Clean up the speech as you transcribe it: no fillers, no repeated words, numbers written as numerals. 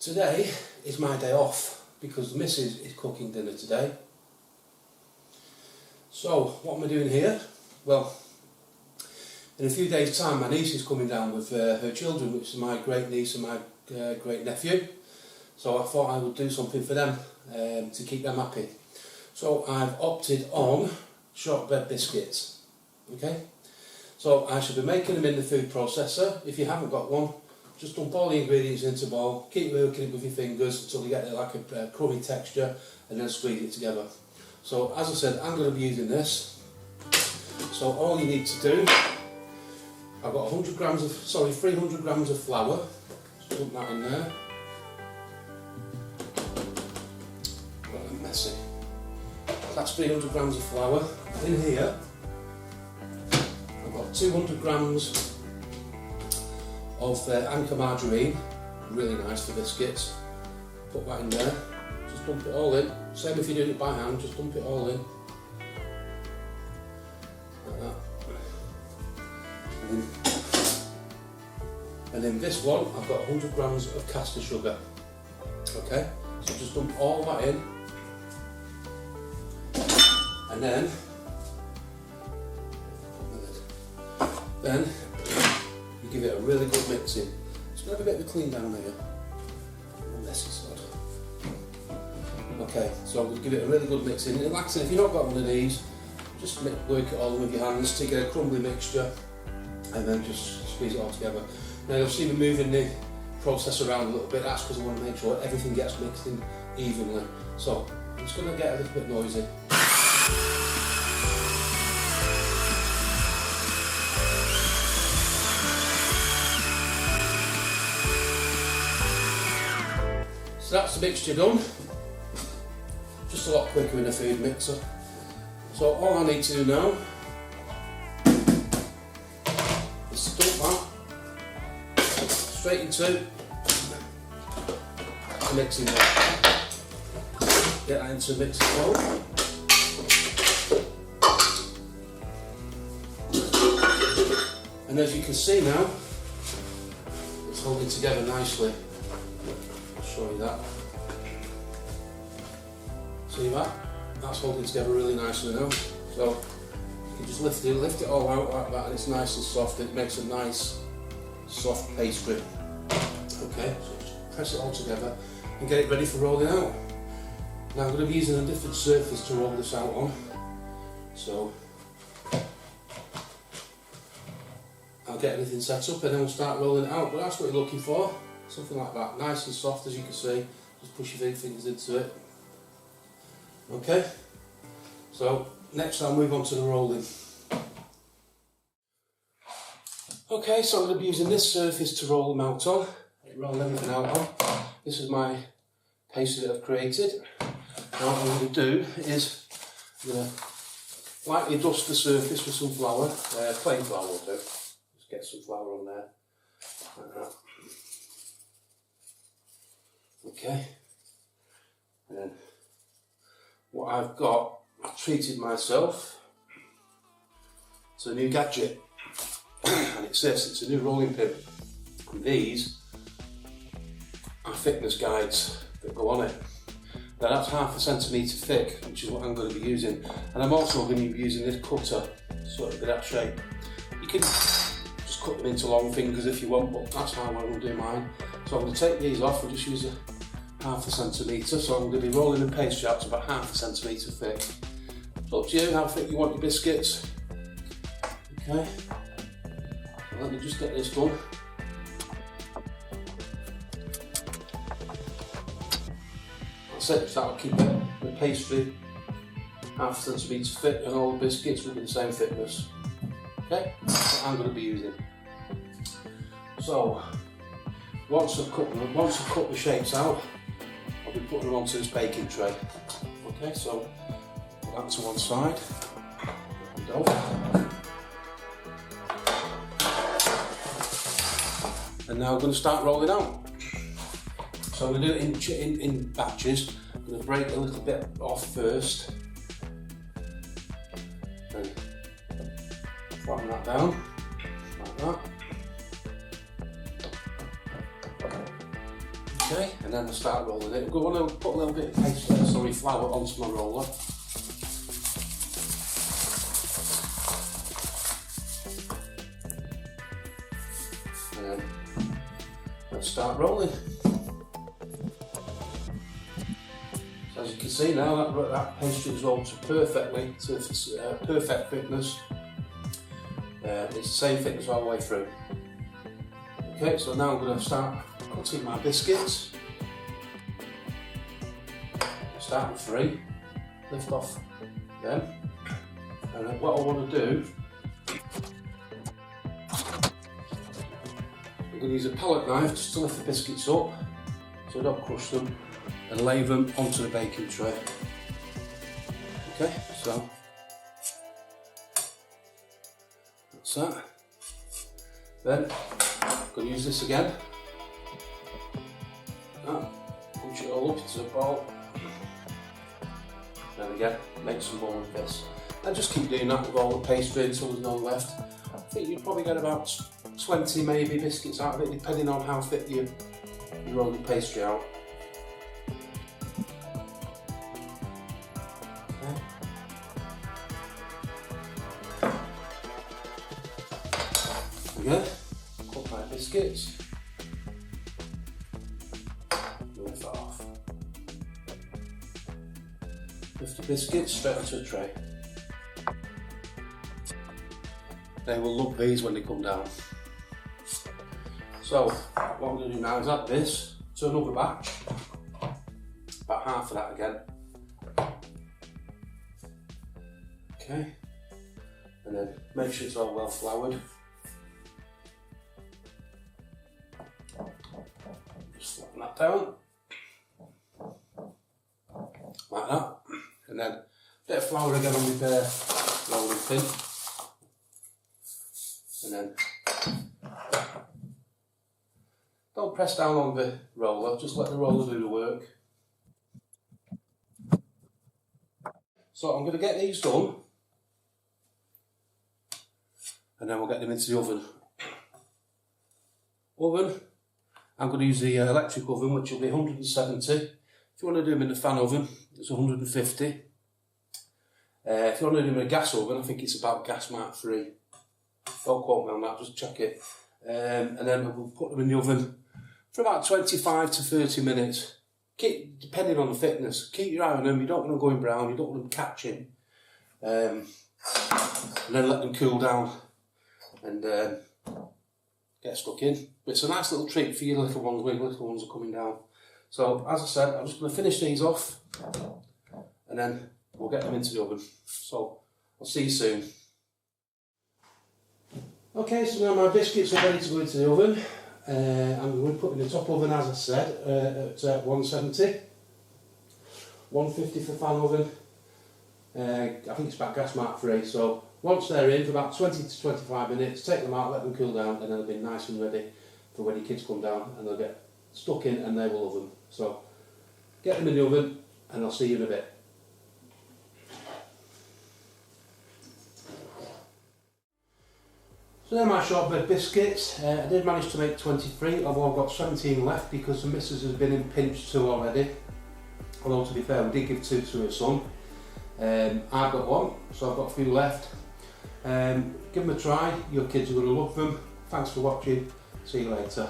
Today is my day off because the missus is cooking dinner today. So what am I doing here? Well, in a few days' time my niece is coming down with her children, which is my great niece and my great nephew. So I thought I would do something for them to keep them happy. So I've opted on shortbread biscuits. Okay? So I should be making them in the food processor. If you haven't got one, just dump all the ingredients into a bowl, keep working it with your fingers until you get like a crummy texture, and then squeeze it together. So as I said, I'm going to be using this. So all you need to do, I've got 300 grams of flour. Just dump that in there. Got them messy. That's 300 grams of flour. In here, I've got 200 grams of Anchor margarine, really nice for biscuits. Put that in there, just dump it all in. Same if you're doing it by hand, just dump it all in. Like that. And in this one, I've got 100 grams of caster sugar. Okay, so just dump all that in. And then you give it a really good mixing. It's going to have a bit of a clean down here. Messy sod. Okay, so I'm going to give it a really good mixing. And like I said, if you've not got one of these, just work it all with your hands to get a crumbly mixture, and then just squeeze it all together. Now you'll see me moving the process around a little bit. That's because I want to make sure everything gets mixed in evenly. So it's going to get a little bit noisy. So that's the mixture done. Just a lot quicker in a food mixer. So all I need to do now is dump that straight into the mixing bowl. Get that into the mixing bowl. And as you can see now, it's holding together nicely. Show you that. See that? That's holding together really nicely now. So you can just lift it all out like that, and it's nice and soft. It makes a nice soft pastry. Okay, so just press it all together and get it ready for rolling out. Now I'm going to be using a different surface to roll this out on. So I'll get everything set up and then we'll start rolling it out. But that's what you're looking for. Something like that, nice and soft, as you can see. Just push your big fingers into it. Okay, so next I'll move on to the rolling. Okay, so I'm going to be using this surface to roll them out on. Roll everything out on. This is my pastry that I've created. Now what I'm going to do is I'm going to lightly dust the surface with some flour. Plain flour will do. Just get some flour on there, like that. Okay, and then what I've got, I've treated myself to a new gadget, and it's this, it's a new rolling pin. And these are thickness guides that go on it. Now that's 1/2 centimetre thick, which is what I'm going to be using, and I'm also going to be using this cutter, sort of that shape. You can just cut them into long fingers if you want, but that's how I'm going to do mine. So I'm going to take these off and just use a 1/2 centimetre, so I'm going to be rolling the pastry out to about 1/2 centimetre thick. It's up to you how thick you want your biscuits. Okay, so let me just get this done. That's it, so that'll keep the pastry 1/2 centimetre thick and all the biscuits will be the same thickness. Okay, that's what I'm going to be using. So once I've cut the shapes out, I'll be putting them onto this baking tray. Okay, so put that to one side. There we go. And now I'm going to start rolling out. So I'm going to do it in batches. I'm going to break a little bit off first. And flatten that down, like that. Okay, and then we'll start rolling it. We're going to put a little bit of flour onto my roller. And then we'll start rolling. So as you can see now, that pastry is rolled perfectly to perfect thickness. It's the same thickness all the way through. Okay, so now I'm going to start cutting my biscuits. Start with 3, lift off them, and then what I want to do, I'm going to use a palette knife just to lift the biscuits up so I don't crush them, and lay them onto the baking tray. Okay, so that's that. Then I'm going to use this again. Punch it all up into a ball. Then again, make some more of this. And just keep doing that with all the pastry until there's none left. I think you'd probably get about 20 maybe biscuits out of it, depending on how thick you roll the pastry out. Again, cut my biscuits. Lift that off. Lift the biscuits straight onto a tray. They will love these when they come down. So what I'm going to do now is add this to another batch, about half of that again. Okay, and then make sure it's all well floured. Just flatten that down, like that, and then a bit of flour again on the rolling pin, and then don't press down on the roller, just let the roller do the work. So I'm going to get these done, and then we'll get them into the oven. I'm going to use the electric oven, which will be 170. If you want to do them in the fan oven, it's 150. If you want to do them in a gas oven, I think it's about gas mark 3. Don't quote me on that, just check it. And then we'll put them in the oven for about 25 to 30 minutes. Depending on the thickness. Keep your eye on them, you don't want them going brown, you don't want them catching. And then let them cool down and get stuck in. But it's a nice little treat for your little ones when your little ones are coming down. So as I said, I'm just going to finish these off and then we'll get them into the oven. So I'll see you soon. Okay, so now my biscuits are ready to go into the oven. I'm going to put in the top oven, as I said, at 170. 150 for fan oven. I think it's about gas mark 3. So once they're in for about 20 to 25 minutes, take them out, let them cool down, and then they'll be nice and ready for when your kids come down and they'll get stuck in and they will love them. So get them in the oven and I'll see you in a bit. So they're my shortbread biscuits. I did manage to make 23, although I've got 17 left because the missus has been in pinch 2 already. Although to be fair, we did give 2 to her son. I've got 1, so I've got a few left. Give them a try, your kids are going to love them. Thanks for watching, see you later.